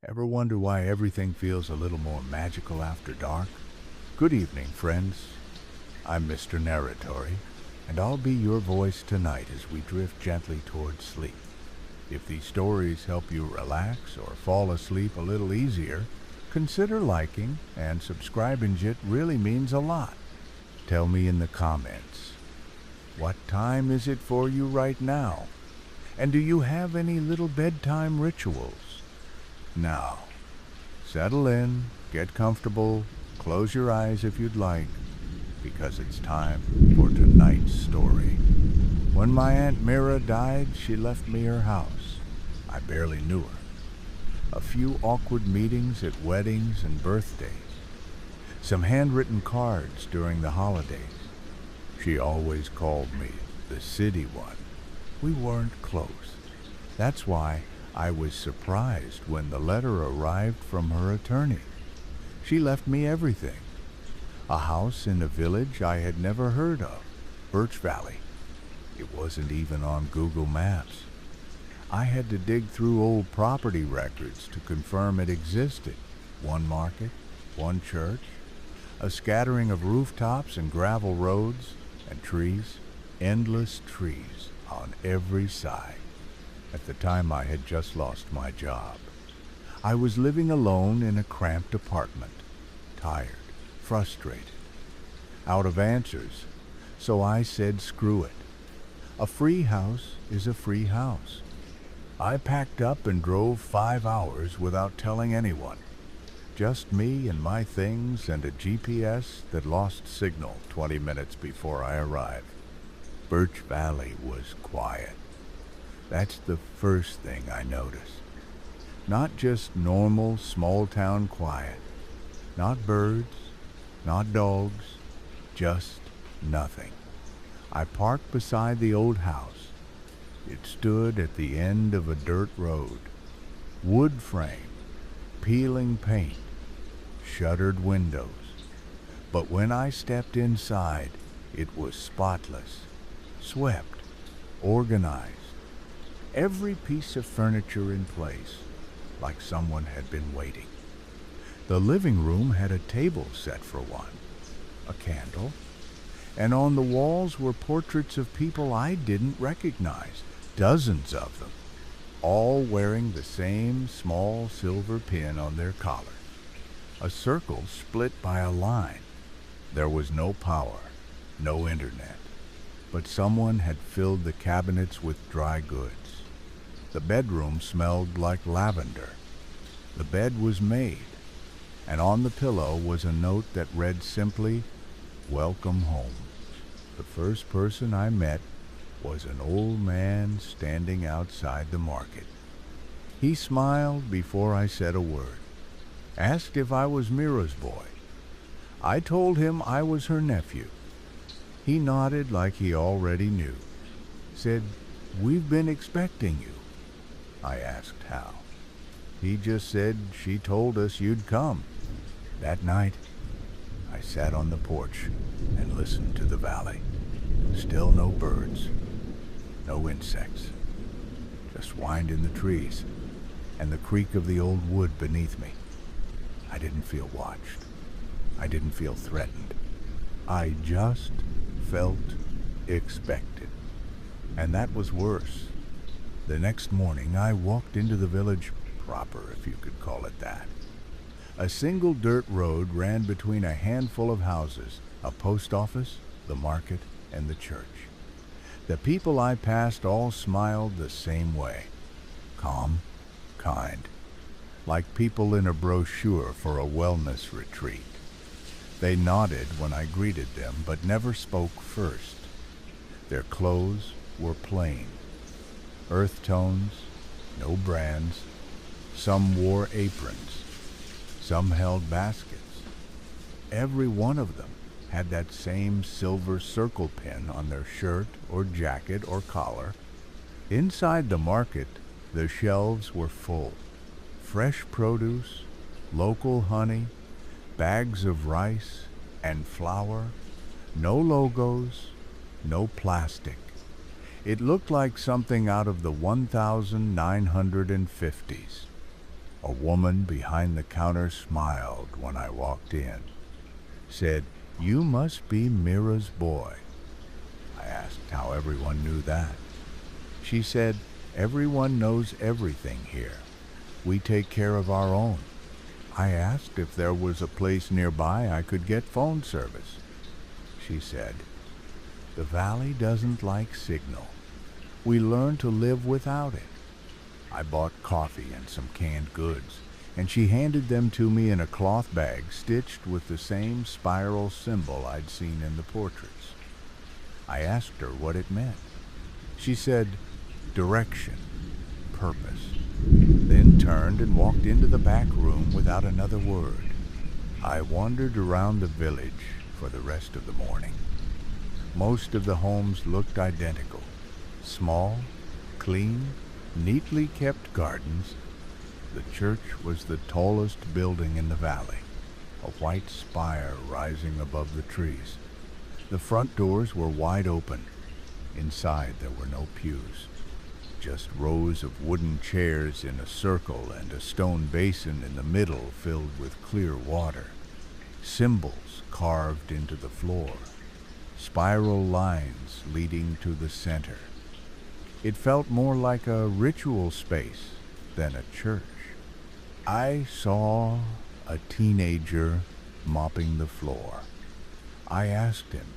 Ever wonder why everything feels a little more magical after dark? Good evening, friends. I'm Mr. Narratory, and I'll be your voice tonight as we drift gently towards sleep. If these stories help you relax or fall asleep a little easier, consider liking and subscribing. It really means a lot. Tell me in the comments, what time is it for you right now? And do you have any little bedtime rituals? Now, settle in, get comfortable, close your eyes if you'd like, because it's time for tonight's story. When my Aunt Mira died, she left me her house. I barely knew her. A few awkward meetings at weddings and birthdays. Some handwritten cards during the holidays. She always called me the city one. We weren't close. That's why I was surprised when the letter arrived from her attorney. She left me everything. A house in a village I had never heard of, Birch Valley. It wasn't even on Google Maps. I had to dig through old property records to confirm it existed. One market, one church, a scattering of rooftops and gravel roads, and trees, endless trees on every side. At the time, I had just lost my job. I was living alone in a cramped apartment, tired, frustrated, out of answers, so I said screw it. A free house is a free house. I packed up and drove 5 hours without telling anyone. Just me and my things and a GPS that lost signal 20 minutes before I arrived. Birch Valley was quiet. That's the first thing I noticed. Not just normal small-town quiet. Not birds, not dogs, just nothing. I parked beside the old house. It stood at the end of a dirt road. Wood frame, peeling paint, shuttered windows. But when I stepped inside, it was spotless, swept, organized. Every piece of furniture in place, like someone had been waiting. The living room had a table set for one, a candle, and on the walls were portraits of people I didn't recognize, dozens of them, all wearing the same small silver pin on their collars. A circle split by a line. There was no power, no internet, but someone had filled the cabinets with dry goods. The bedroom smelled like lavender. The bed was made, and on the pillow was a note that read simply, "Welcome home." The first person I met was an old man standing outside the market. He smiled before I said a word, asked if I was Mira's boy. I told him I was her nephew. He nodded like he already knew, said, "We've been expecting you." I asked how. He just said she told us you'd come. That night, I sat on the porch and listened to the valley. Still no birds, no insects, just wind in the trees and the creak of the old wood beneath me. I didn't feel watched. I didn't feel threatened. I just felt expected. And that was worse. The next morning, I walked into the village proper, if you could call it that. A single dirt road ran between a handful of houses, a post office, the market, and the church. The people I passed all smiled the same way. Calm, kind, like people in a brochure for a wellness retreat. They nodded when I greeted them, but never spoke first. Their clothes were plain. Earth tones, no brands. Some wore aprons. Some held baskets. Every one of them had that same silver circle pin on their shirt or jacket or collar. Inside the market, the shelves were full. Fresh produce, local honey, bags of rice and flour. No logos, no plastic. It looked like something out of the 1950s. A woman behind the counter smiled when I walked in, said, "You must be Mira's boy." I asked how everyone knew that. She said, "Everyone knows everything here. We take care of our own." I asked if there was a place nearby I could get phone service. She said, "The valley doesn't like signal. We learn to live without it." I bought coffee and some canned goods, and she handed them to me in a cloth bag stitched with the same spiral symbol I'd seen in the portraits. I asked her what it meant. She said, "Direction, purpose," then turned and walked into the back room without another word. I wandered around the village for the rest of the morning. Most of the homes looked identical. Small, clean, neatly kept gardens. The church was the tallest building in the valley, a white spire rising above the trees. The front doors were wide open. Inside there were no pews, just rows of wooden chairs in a circle and a stone basin in the middle filled with clear water. Symbols carved into the floor, spiral lines leading to the center. It felt more like a ritual space than a church. I saw a teenager mopping the floor. I asked him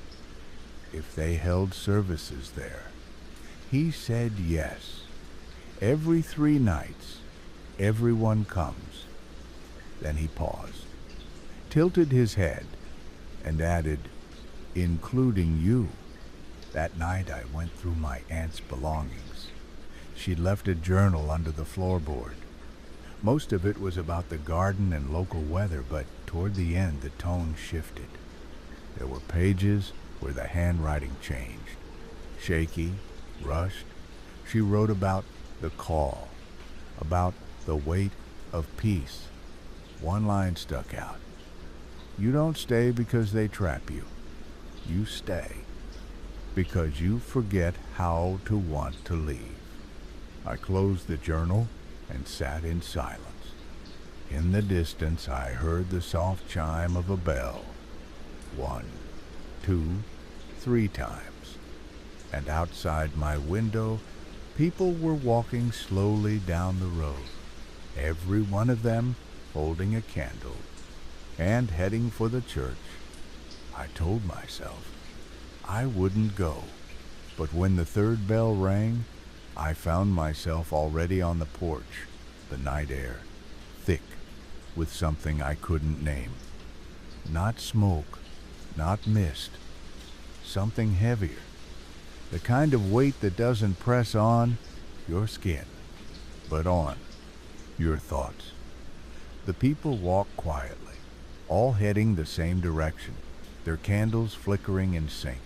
if they held services there. He said yes. Every 3 nights, everyone comes. Then he paused, tilted his head, and added, "Including you." That night I went through my aunt's belongings. She'd left a journal under the floorboard. Most of it was about the garden and local weather, but toward the end the tone shifted. There were pages where the handwriting changed. Shaky, rushed. She wrote about the call, about the weight of peace. One line stuck out. "You don't stay because they trap you. You stay because you forget how to want to leave." I closed the journal and sat in silence. In the distance I heard the soft chime of a bell. 1, 2, 3 times. And outside my window, people were walking slowly down the road, every one of them holding a candle and heading for the church. I told myself I wouldn't go, but when the 3rd bell rang, I found myself already on the porch, the night air, thick with something I couldn't name. Not smoke, not mist, something heavier. The kind of weight that doesn't press on your skin, but on your thoughts. The people walked quietly, all heading the same direction, their candles flickering in sync.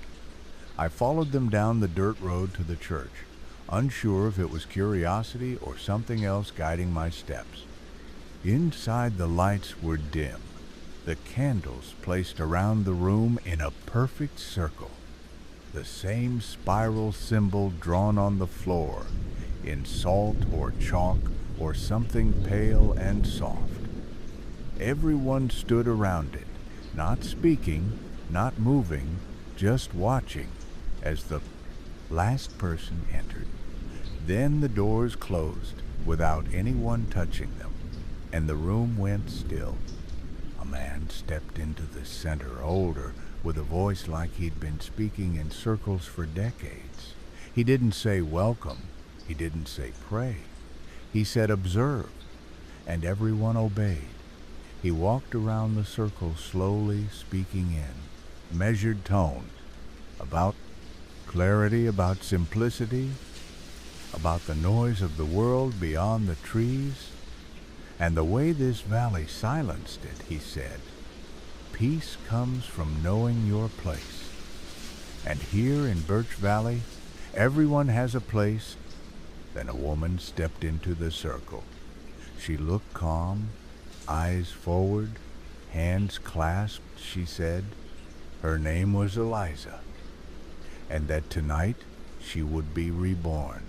I followed them down the dirt road to the church, unsure if it was curiosity or something else guiding my steps. Inside the lights were dim, the candles placed around the room in a perfect circle, the same spiral symbol drawn on the floor in salt or chalk or something pale and soft. Everyone stood around it, not speaking, not moving, just watching as the last person entered. Then the doors closed without anyone touching them, and the room went still. A man stepped into the center, older, with a voice like he'd been speaking in circles for decades. He didn't say welcome. He didn't say pray. He said observe, and everyone obeyed. He walked around the circle slowly, speaking in measured tone, about clarity, about simplicity, about the noise of the world beyond the trees. And the way this valley silenced it, he said, "Peace comes from knowing your place. And here in Birch Valley, everyone has a place." Then a woman stepped into the circle. She looked calm, eyes forward, hands clasped. She said her name was Eliza, and that tonight she would be reborn.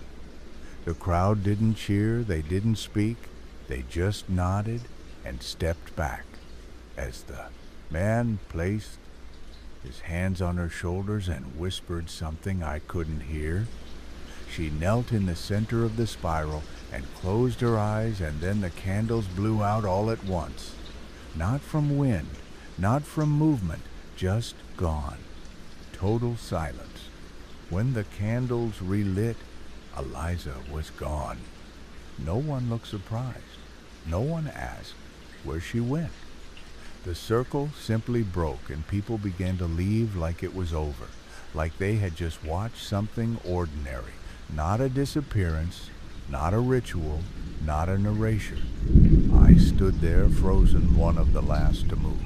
The crowd didn't cheer, they didn't speak, They just nodded and stepped back as the man placed his hands on her shoulders and whispered something I couldn't hear. She knelt in the center of the spiral and closed her eyes, and then the candles blew out all at once. Not from wind, not from movement, just gone. Total silence. When the candles relit, Eliza was gone. No one looked surprised. No one asked where she went. The circle simply broke and people began to leave like it was over, like they had just watched something ordinary. Not a disappearance, not a ritual, not an erasure. I stood there frozen, one of the last to move.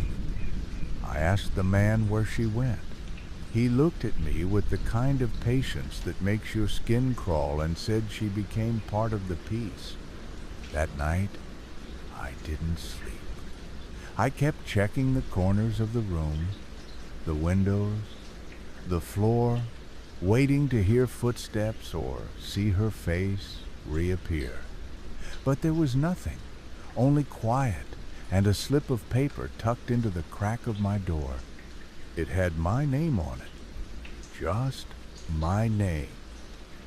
I asked the man where she went. He looked at me with the kind of patience that makes your skin crawl and said she became part of the piece. That night, I didn't sleep. I kept checking the corners of the room, the windows, the floor, waiting to hear footsteps or see her face reappear. But there was nothing, only quiet and a slip of paper tucked into the crack of my door. It had my name on it, just my name,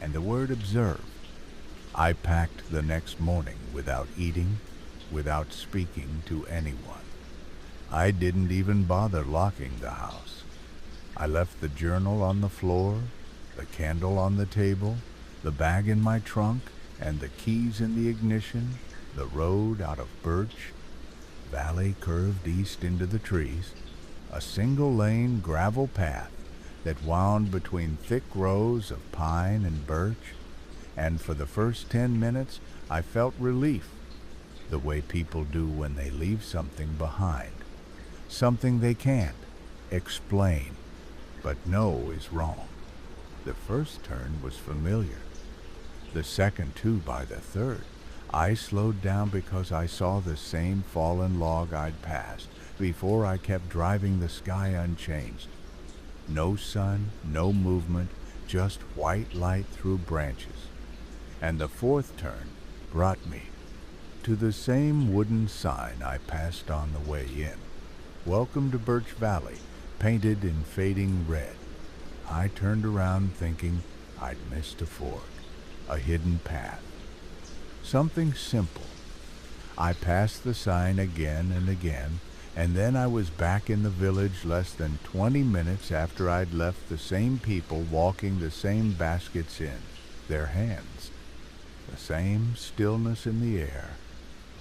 and the word observed. I packed the next morning without eating, without speaking to anyone. I didn't even bother locking the house. I left the journal on the floor, the candle on the table, the bag in my trunk, and the keys in the ignition. The road out of Birch Valley curved east into the trees, a single-lane gravel path that wound between thick rows of pine and birch, and for the first 10 minutes I felt relief, the way people do when they leave something behind, something they can't explain, but know is wrong. The first turn was familiar, the second too. By the third, I slowed down because I saw the same fallen log I'd passed before. I kept driving, the sky unchanged. No sun, no movement, just white light through branches. And the fourth turn brought me to the same wooden sign I passed on the way in. Welcome to Birch Valley, painted in fading red. I turned around thinking I'd missed a fork, a hidden path. Something simple. I passed the sign again and again, and then I was back in the village less than 20 minutes after I'd left the same people walking the same baskets in their hands. The same stillness in the air.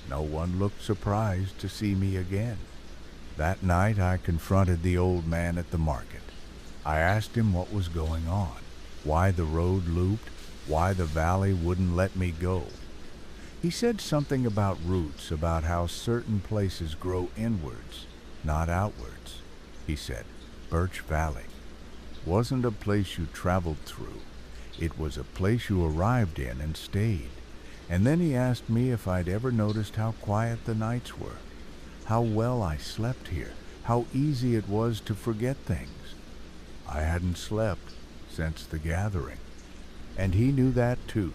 No one looked surprised to see me again. That night I confronted the old man at the market. I asked him what was going on, why the road looped, why the valley wouldn't let me go. He said something about roots, about how certain places grow inwards, not outwards. He said, Birch Valley wasn't a place you traveled through. It was a place you arrived in and stayed. And then he asked me if I'd ever noticed how quiet the nights were, how well I slept here, how easy it was to forget things. I hadn't slept since the gathering, and he knew that too.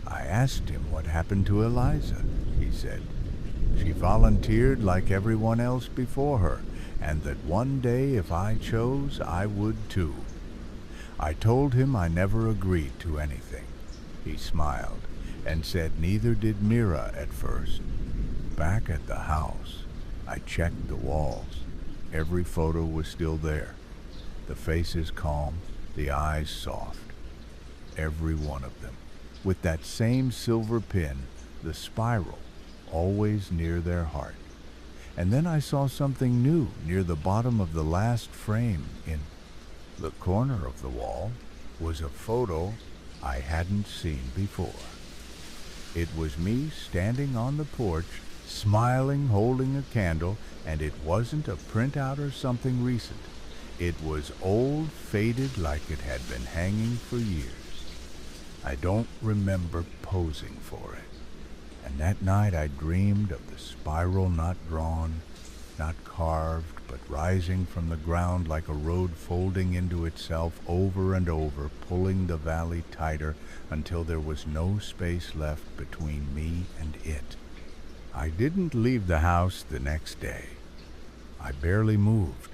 I asked him what happened to Eliza. He said she volunteered like everyone else before her, and that one day if I chose, I would too. I told him I never agreed to anything. He smiled and said neither did Mira at first. Back at the house, I checked the walls. Every photo was still there. The faces calm, the eyes soft. Every one of them, with that same silver pin, the spiral, always near their heart. And then I saw something new near the bottom of the last frame. In the corner of the wall was a photo I hadn't seen before. It was me standing on the porch, smiling, holding a candle, and it wasn't a printout or something recent. It was old, faded, like it had been hanging for years. I don't remember posing for it. And that night I dreamed of the spiral, not drawn, not carved, but rising from the ground like a road folding into itself over and over, pulling the valley tighter until there was no space left between me and it. I didn't leave the house the next day. I barely moved.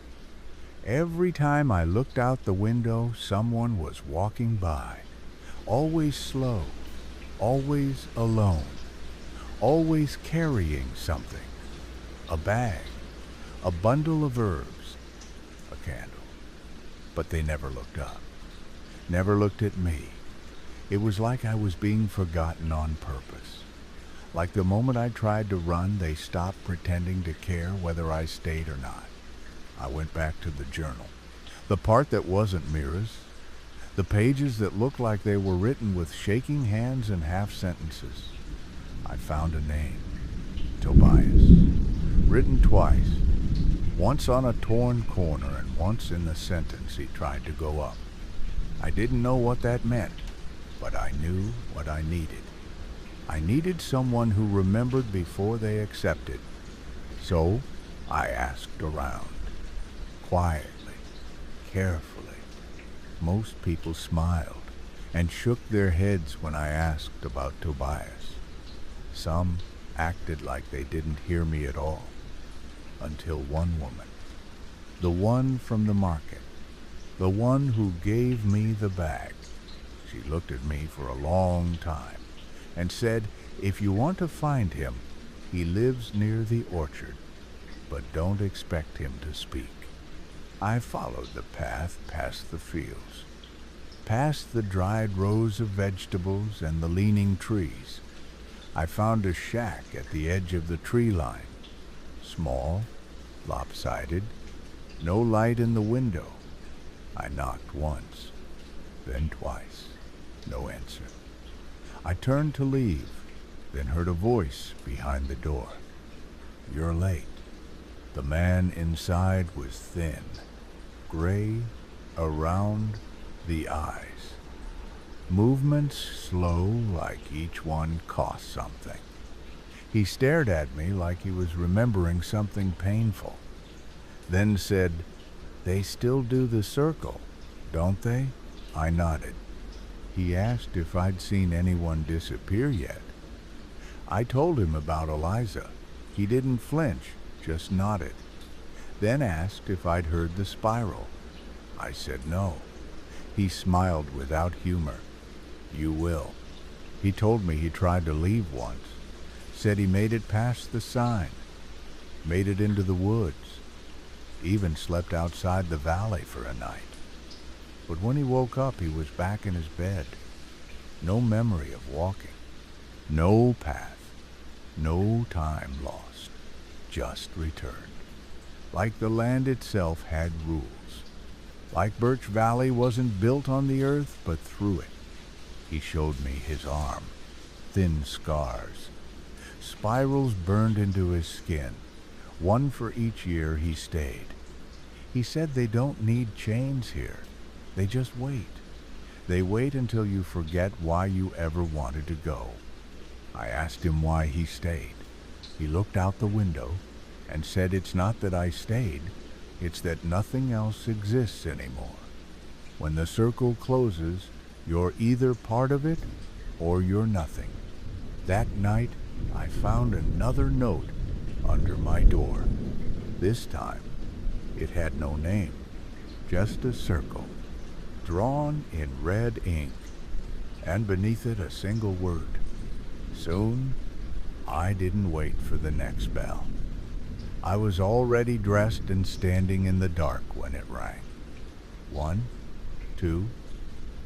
Every time I looked out the window, someone was walking by, always slow, always alone, always carrying something, a bag, a bundle of herbs, a candle. But they never looked up, never looked at me. It was like I was being forgotten on purpose. Like the moment I tried to run, they stopped pretending to care whether I stayed or not. I went back to the journal, the part that wasn't mirrors, the pages that looked like they were written with shaking hands and half sentences. I found a name, Tobias, written twice, once on a torn corner and once in the sentence he tried to go up. I didn't know what that meant, but I knew what I needed. I needed someone who remembered before they accepted. So I asked around, quietly, carefully. Most people smiled and shook their heads when I asked about Tobias. Some acted like they didn't hear me at all, until one woman, the one from the market, the one who gave me the bag. She looked at me for a long time and said, "If you want to find him, he lives near the orchard, but don't expect him to speak." I followed the path past the fields, past the dried rows of vegetables and the leaning trees. I found a shack at the edge of the tree line, small, lopsided, no light in the window. I knocked once, then twice. No answer. I turned to leave, then heard a voice behind the door. "You're late." The man inside was thin, gray around the eyes. Movements slow, like each one cost something. He stared at me like he was remembering something painful, then said, "They still do the circle, don't they?" I nodded. He asked if I'd seen anyone disappear yet. I told him about Eliza. He didn't flinch, just nodded. Then asked if I'd heard the spiral. I said no. He smiled without humor. "You will." He told me he tried to leave once, said he made it past the sign, made it into the woods, even slept outside the valley for a night. But when he woke up, he was back in his bed. No memory of walking, no path, no time lost, just return. Like the land itself had rules. Like Birch Valley wasn't built on the earth, but through it. He showed me his arm, thin scars. Spirals burned into his skin, one for each year he stayed. He said they don't need chains here. They just wait. They wait until you forget why you ever wanted to go. I asked him why he stayed. He looked out the window and said it's not that I stayed, it's that nothing else exists anymore. When the circle closes, you're either part of it or you're nothing. That night, I found another note under my door. This time, it had no name, just a circle, drawn in red ink, and beneath it a single word. Soon, I didn't wait for the next bell. I was already dressed and standing in the dark when it rang. 1, 2,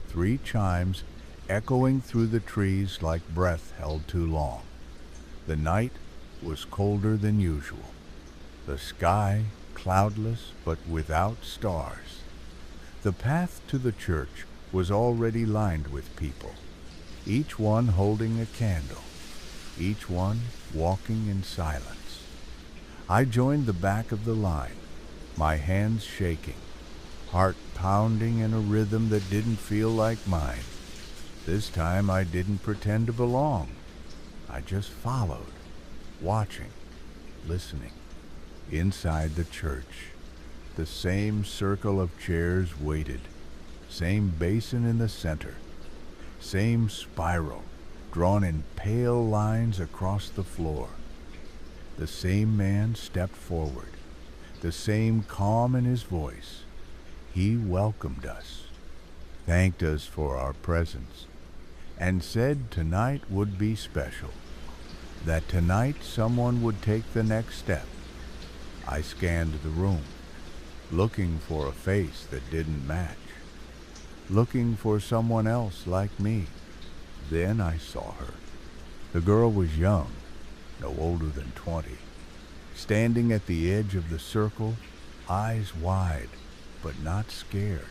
3 chimes echoing through the trees like breath held too long. The night was colder than usual. The sky cloudless but without stars. The path to the church was already lined with people, each one holding a candle, each one walking in silence. I joined the back of the line, my hands shaking, heart pounding in a rhythm that didn't feel like mine. This time I didn't pretend to belong. I just followed, watching, listening. Inside the church, the same circle of chairs waited, same basin in the center, same spiral drawn in pale lines across the floor. The same man stepped forward, the same calm in his voice. He welcomed us, thanked us for our presence, and said tonight would be special, that tonight someone would take the next step. I scanned the room, looking for a face that didn't match, looking for someone else like me. Then I saw her. The girl was young, no older than 20, standing at the edge of the circle, eyes wide, but not scared.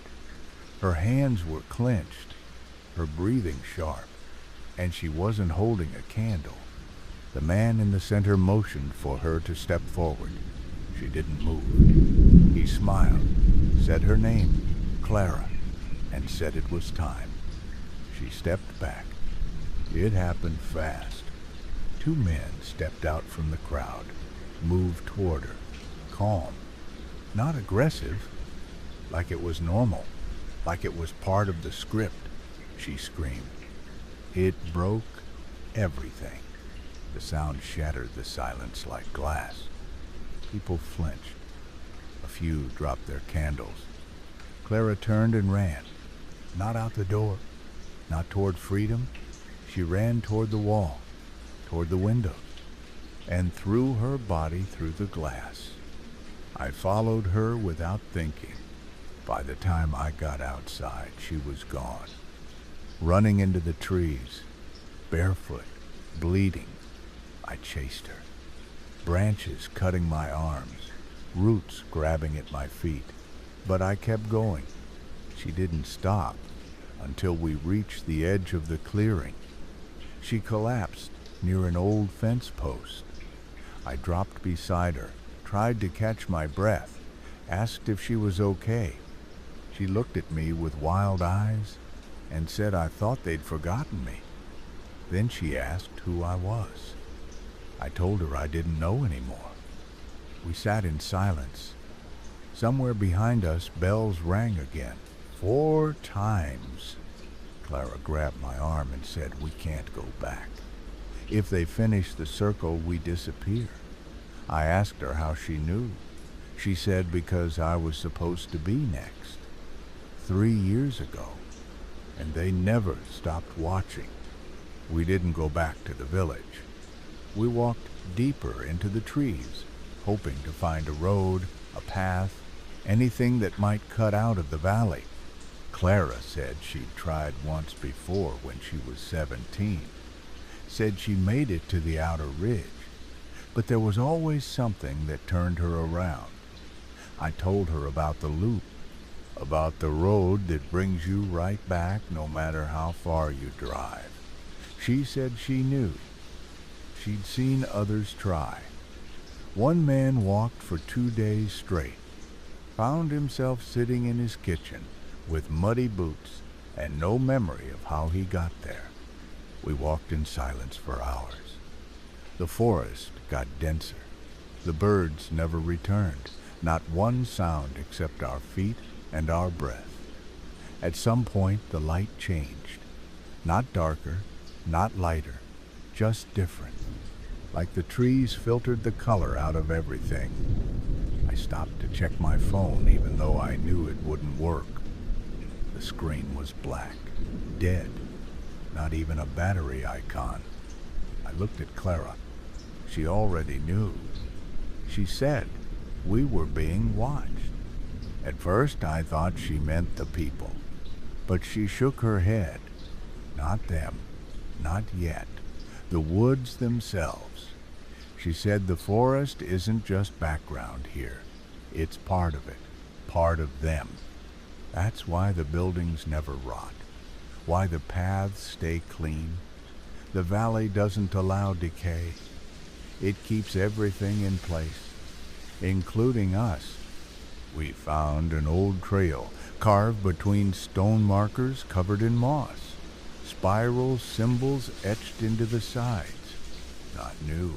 Her hands were clenched, her breathing sharp, and she wasn't holding a candle. The man in the center motioned for her to step forward. She didn't move. He smiled, said her name, Clara, and said it was time. She stepped back. It happened fast. 2 men stepped out from the crowd, moved toward her, calm, not aggressive, like it was normal, like it was part of the script. She screamed. It broke everything. The sound shattered the silence like glass. People flinched. A few dropped their candles. Clara turned and ran, not out the door, not toward freedom. She ran toward the wall, toward the windows, and threw her body through the glass. I followed her without thinking. By the time I got outside, she was gone, running into the trees, barefoot, bleeding. I chased her, branches cutting my arms, roots grabbing at my feet, but I kept going. She didn't stop until we reached the edge of the clearing. She collapsed near an old fence post. I dropped beside her, tried to catch my breath, asked if she was okay. She looked at me with wild eyes and said I thought they'd forgotten me. Then she asked who I was. I told her I didn't know anymore. We sat in silence. Somewhere behind us, bells rang again. 4 times. Clara grabbed my arm and said, we can't go back. If they finish the circle, we disappear. I asked her how she knew. She said because I was supposed to be next. 3 years ago. And they never stopped watching. We didn't go back to the village. We walked deeper into the trees, hoping to find a road, a path, anything that might cut out of the valley. Clara said she'd tried once before when she was 17. Said she made it to the outer ridge, but there was always something that turned her around. I told her about the loop, about the road that brings you right back no matter how far you drive. She said she knew. She'd seen others try. One man walked for 2 days straight, found himself sitting in his kitchen with muddy boots and no memory of how he got there. We walked in silence for hours. The forest got denser. The birds never returned, not one sound except our feet and our breath. At some point, the light changed. Not darker, not lighter, just different. Like the trees filtered the color out of everything. I stopped to check my phone even though I knew it wouldn't work. The screen was black, dead, not even a battery icon. I looked at Clara. She already knew. She said we were being watched. At first I thought she meant the people, but she shook her head. Not them, not yet. The woods themselves. She said the forest isn't just background here. It's part of it, part of them. That's why the buildings never rot, why the paths stay clean. The valley doesn't allow decay. It keeps everything in place, including us. We found an old trail carved between stone markers covered in moss, spiral symbols etched into the sides. Not new,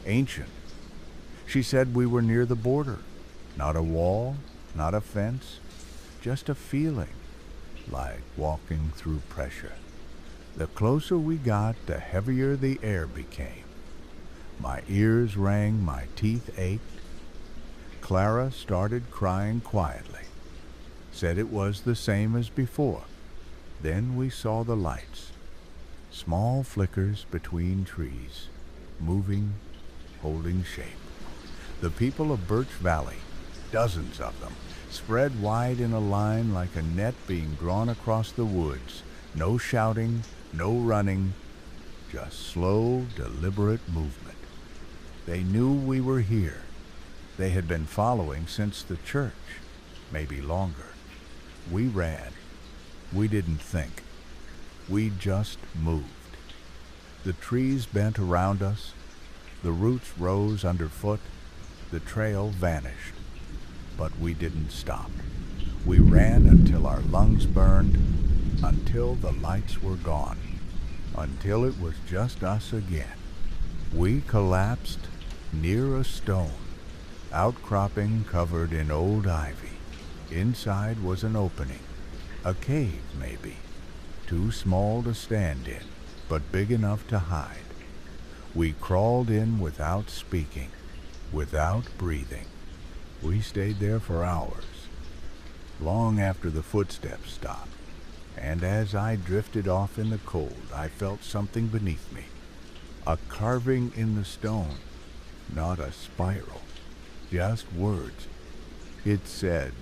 ancient. She said we were near the border. Not a wall, not a fence, just a feeling, like walking through pressure. The closer we got, the heavier the air became. My ears rang, my teeth ached. Clara started crying quietly, said it was the same as before. Then we saw the lights, small flickers between trees, moving, holding shape. The people of Birch Valley, dozens of them, spread wide in a line like a net being drawn across the woods. No shouting, no running, just slow, deliberate movement. They knew we were here. They had been following since the church, maybe longer. We ran. We didn't think. We just moved. The trees bent around us. The roots rose underfoot. The trail vanished. But we didn't stop. We ran until our lungs burned, until the lights were gone, until it was just us again. We collapsed near a stone, outcropping covered in old ivy. Inside was an opening, a cave maybe, too small to stand in, but big enough to hide. We crawled in without speaking, without breathing. We stayed there for hours, long after the footsteps stopped, and as I drifted off in the cold, I felt something beneath me. A carving in the stone, not a spiral, just words. It said,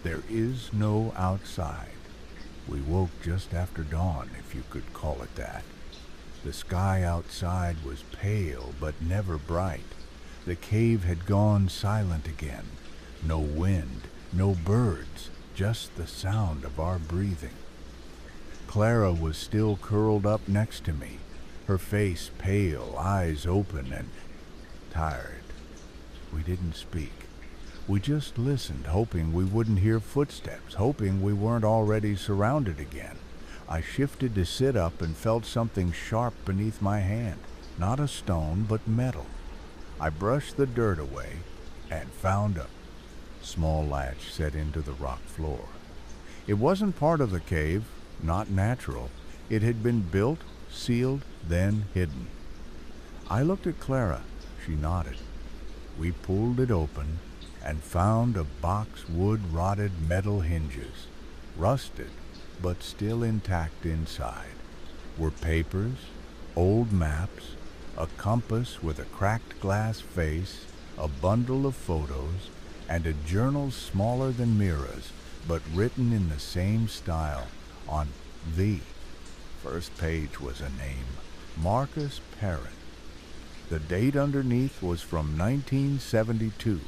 "There is no outside." We woke just after dawn, if you could call it that. The sky outside was pale but never bright. The cave had gone silent again. No wind, no birds, just the sound of our breathing. Clara was still curled up next to me, her face pale, eyes open and tired. We didn't speak. We just listened, hoping we wouldn't hear footsteps, hoping we weren't already surrounded again. I shifted to sit up and felt something sharp beneath my hand. Not a stone, but metal. I brushed the dirt away and found a small latch set into the rock floor. It wasn't part of the cave, not natural. It had been built, sealed, then hidden. I looked at Clara. She nodded. We pulled it open and found a box wood-rotted metal hinges, rusted but still intact inside. Were papers, old maps, a compass with a cracked glass face, a bundle of photos, and a journal smaller than Mira's, but written in the same style. On the first page was a name, Marcus Perrin. The date underneath was from 1972.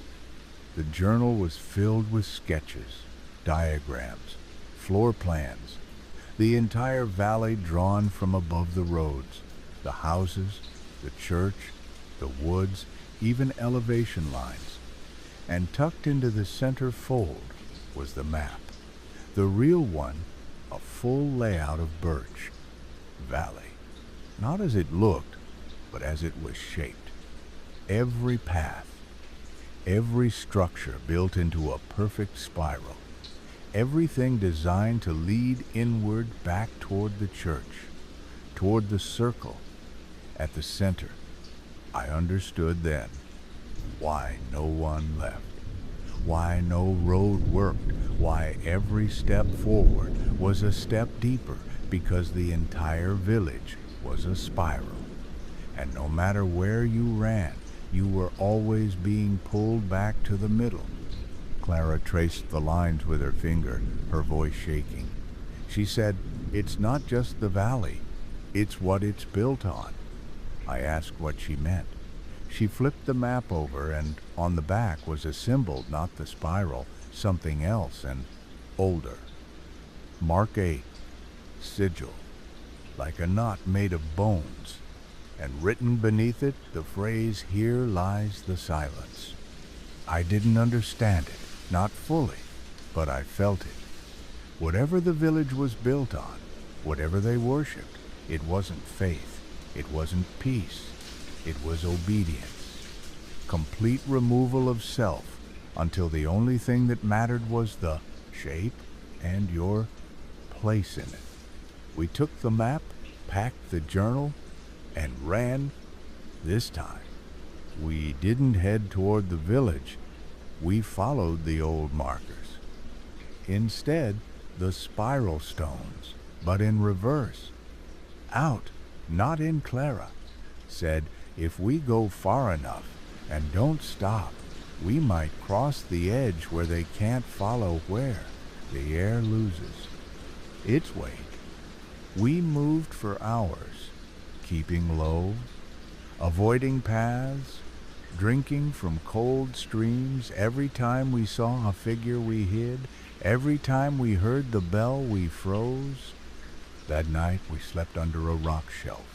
The journal was filled with sketches, diagrams, floor plans, the entire valley drawn from above the roads, the houses, the church, the woods, even elevation lines. And tucked into the center fold was the map, the real one, a full layout of Birch Valley, not as it looked, but as it was shaped. Every path, every structure built into a perfect spiral, everything designed to lead inward back toward the church, toward the circle at the center. I understood then why no one left, why no road worked, why every step forward was a step deeper, because the entire village was a spiral. And no matter where you ran, you were always being pulled back to the middle. Clara traced the lines with her finger, her voice shaking. She said, "It's not just the valley, it's what it's built on." I asked what she meant. She flipped the map over, and on the back was a symbol, not the spiral, something else and older. Mark 8, sigil, like a knot made of bones, and written beneath it the phrase, "Here lies the silence." I didn't understand it, not fully, but I felt it. Whatever the village was built on, whatever they worshipped, it wasn't faith, it wasn't peace, it was obedience. Complete removal of self until the only thing that mattered was the shape and your place in it. We took the map, packed the journal, and ran, this time, We didn't head toward the village. We followed the old markers. Instead, the spiral stones, but in reverse. Out, not in. Clara said if we go far enough and don't stop, we might cross the edge where they can't follow, where the air loses its weight. We moved for hours, keeping low, avoiding paths, drinking from cold streams. Every time we saw a figure we hid, every time we heard the bell we froze. That night we slept under a rock shelf,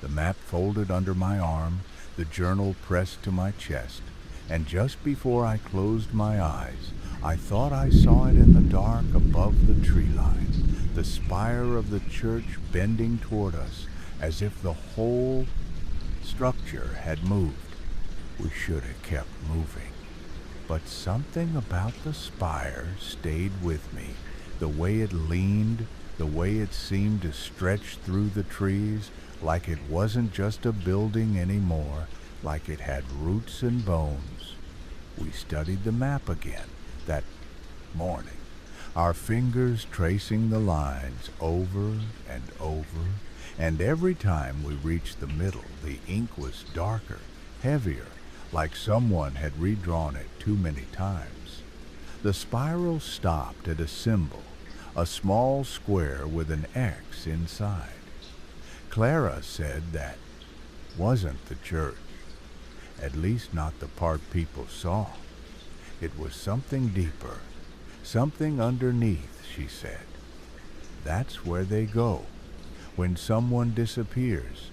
the map folded under my arm, the journal pressed to my chest, and just before I closed my eyes, I thought I saw it in the dark above the tree line, the spire of the church bending toward us as if the whole structure had moved. We should have kept moving, but something about the spire stayed with me, the way it leaned, the way it seemed to stretch through the trees, like it wasn't just a building anymore, like it had roots and bones. We studied the map again that morning, our fingers tracing the lines over and over, and every time we reached the middle, the ink was darker, heavier, like someone had redrawn it too many times. The spiral stopped at a symbol, a small square with an X inside. Clara said that wasn't the church, at least not the part people saw. It was something deeper, something underneath, she said. That's where they go when someone disappears.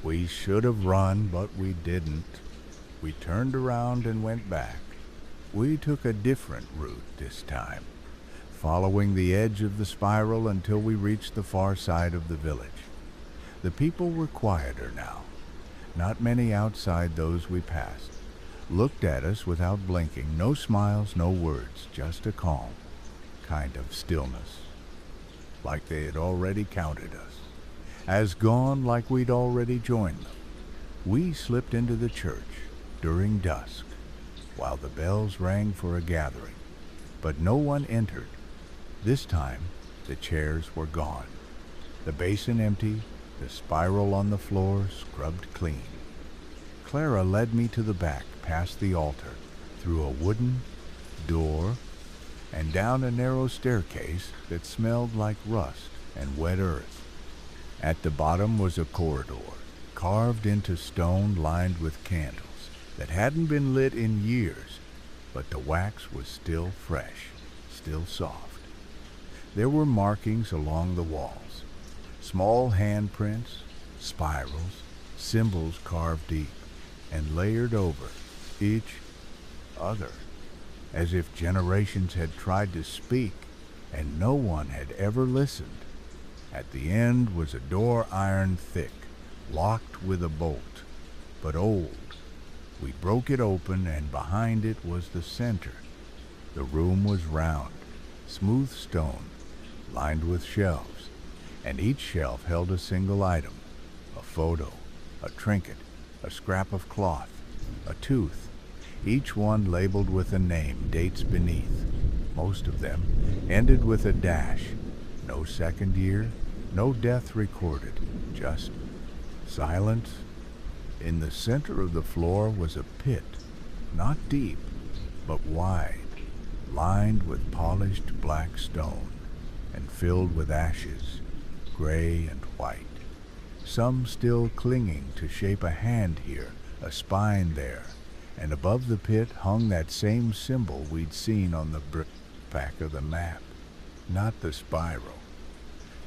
We should have run, but we didn't. We turned around and went back. We took a different route this time, following the edge of the spiral until we reached the far side of the village. The people were quieter now. Not many outside those we passed. Looked at us without blinking. No smiles, no words, just a calm kind of stillness. Like they had already counted us. As gone, like we'd already joined them. We slipped into the church during dusk, while the bells rang for a gathering. But no one entered. This time, the chairs were gone. The basin empty, the spiral on the floor scrubbed clean. Clara led me to the back, past the altar, through a wooden door, and down a narrow staircase that smelled like rust and wet earth. At the bottom was a corridor, carved into stone lined with candles that hadn't been lit in years, but the wax was still fresh, still soft. There were markings along the walls, small handprints, spirals, symbols carved deep and layered over each other, as if generations had tried to speak and no one had ever listened. At the end was a door iron thick, locked with a bolt, but old. We broke it open, and behind it was the center. The room was round, smooth stone, lined with shelves, and each shelf held a single item, a photo, a trinket, a scrap of cloth, a tooth, each one labeled with a name, dates beneath. Most of them ended with a dash. No second year, no death recorded, just silence. In the center of the floor was a pit, not deep, but wide, lined with polished black stone and filled with ashes, gray and white. Some still clinging to shape a hand here, a spine there, and above the pit hung that same symbol we'd seen on the back of the map. Not the spiral.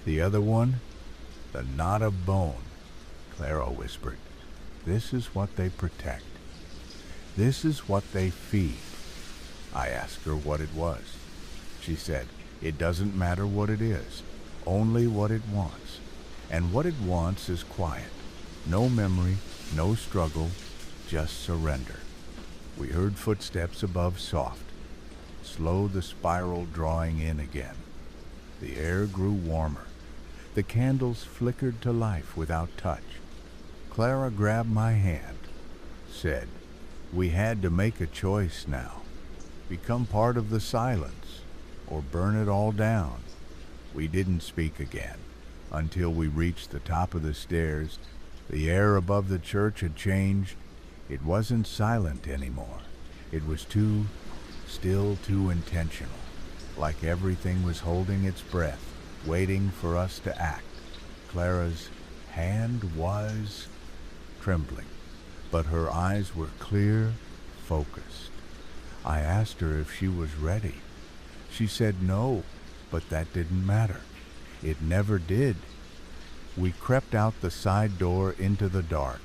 The other one, the knot of bone. Clara whispered, "This is what they protect. This is what they feed." I asked her what it was. She said, "It doesn't matter what it is, only what it wants. And what it wants is quiet. No memory, no struggle, just surrender." We heard footsteps above, soft, slow, the spiral drawing in again. The air grew warmer. The candles flickered to life without touch. Clara grabbed my hand, said we had to make a choice now. Become part of the silence, or burn it all down. We didn't speak again until we reached the top of the stairs. The air above the church had changed. It wasn't silent anymore. It was too still, too intentional, like everything was holding its breath, waiting for us to act. Clara's hand was trembling, but her eyes were clear, focused. I asked her if she was ready. She said no, but that didn't matter. It never did. We crept out the side door into the dark,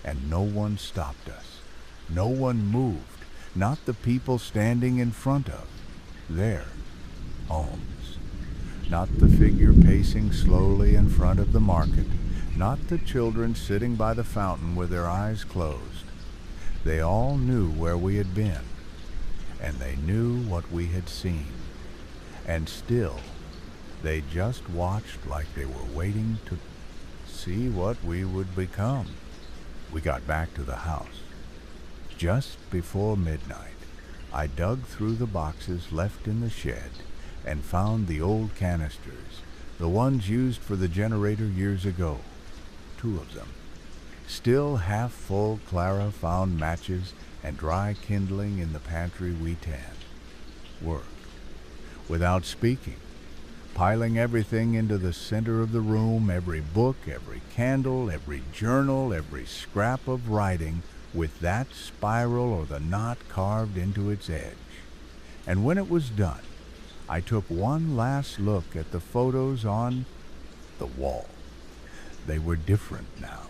and no one stopped us. No one moved, not the people standing in front of their homes, not the figure pacing slowly in front of the market, not the children sitting by the fountain with their eyes closed. They all knew where we had been, and they knew what we had seen. And still, they just watched like they were waiting to see what we would become. We got back to the house. Just before midnight, I dug through the boxes left in the shed and found the old canisters, the ones used for the generator years ago. 2 of them. Still half full, Clara found matches and dry kindling in the pantry we tanned. Work. Without speaking, piling everything into the center of the room, every book, every candle, every journal, every scrap of writing, with that spiral or the knot carved into its edge. And when it was done, I took one last look at the photos on the wall. They were different now.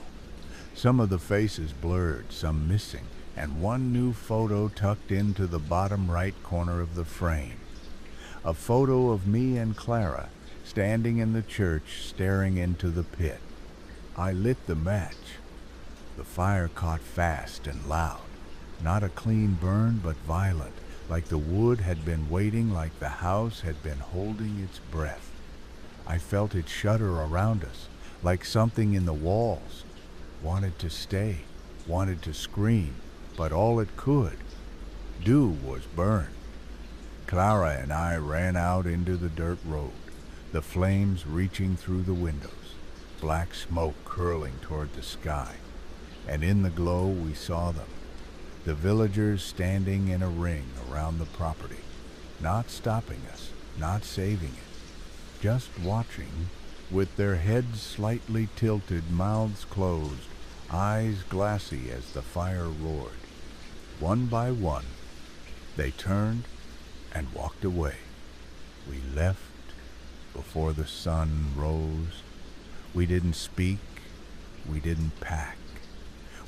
Some of the faces blurred, some missing, and one new photo tucked into the bottom right corner of the frame. A photo of me and Clara standing in the church staring into the pit. I lit the match. The fire caught fast and loud. Not a clean burn, but violent, like the wood had been waiting, like the house had been holding its breath. I felt it shudder around us, like something in the walls. Wanted to stay, wanted to scream, but all it could do was burn. Clara and I ran out into the dirt road, the flames reaching through the windows, black smoke curling toward the sky. And in the glow we saw them, the villagers standing in a ring around the property, not stopping us, not saving it, just watching, with their heads slightly tilted, mouths closed, eyes glassy as the fire roared. One by one, they turned and walked away. We left before the sun rose. We didn't speak, we didn't pack.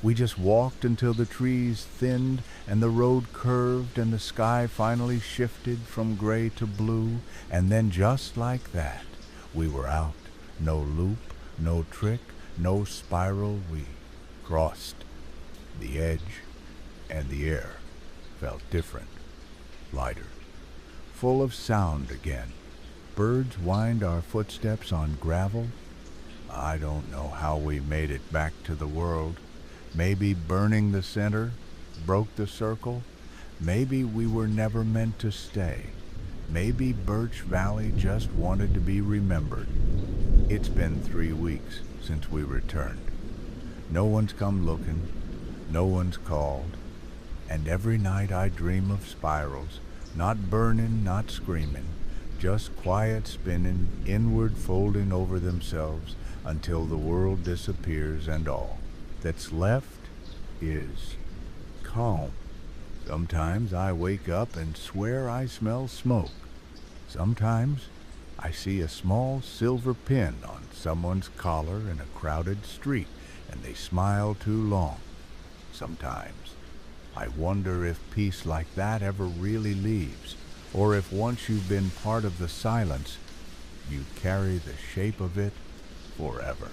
We just walked until the trees thinned and the road curved and the sky finally shifted from gray to blue, and then just like that, we were out. No loop, no trick, no spiral. We crossed the edge, and the air felt different, lighter, full of sound again. Birds whined our footsteps on gravel. I don't know how we made it back to the world. Maybe burning the center broke the circle. Maybe we were never meant to stay. Maybe Birch Valley just wanted to be remembered. It's been 3 weeks since we returned. No one's come looking, no one's called, and every night I dream of spirals, not burning, not screaming, just quiet spinning, inward folding over themselves until the world disappears and all that's left is calm. Sometimes I wake up and swear I smell smoke. Sometimes I see a small silver pin on someone's collar in a crowded street, and they smile too long. Sometimes I wonder if peace like that ever really leaves, or if once you've been part of the silence, you carry the shape of it forever.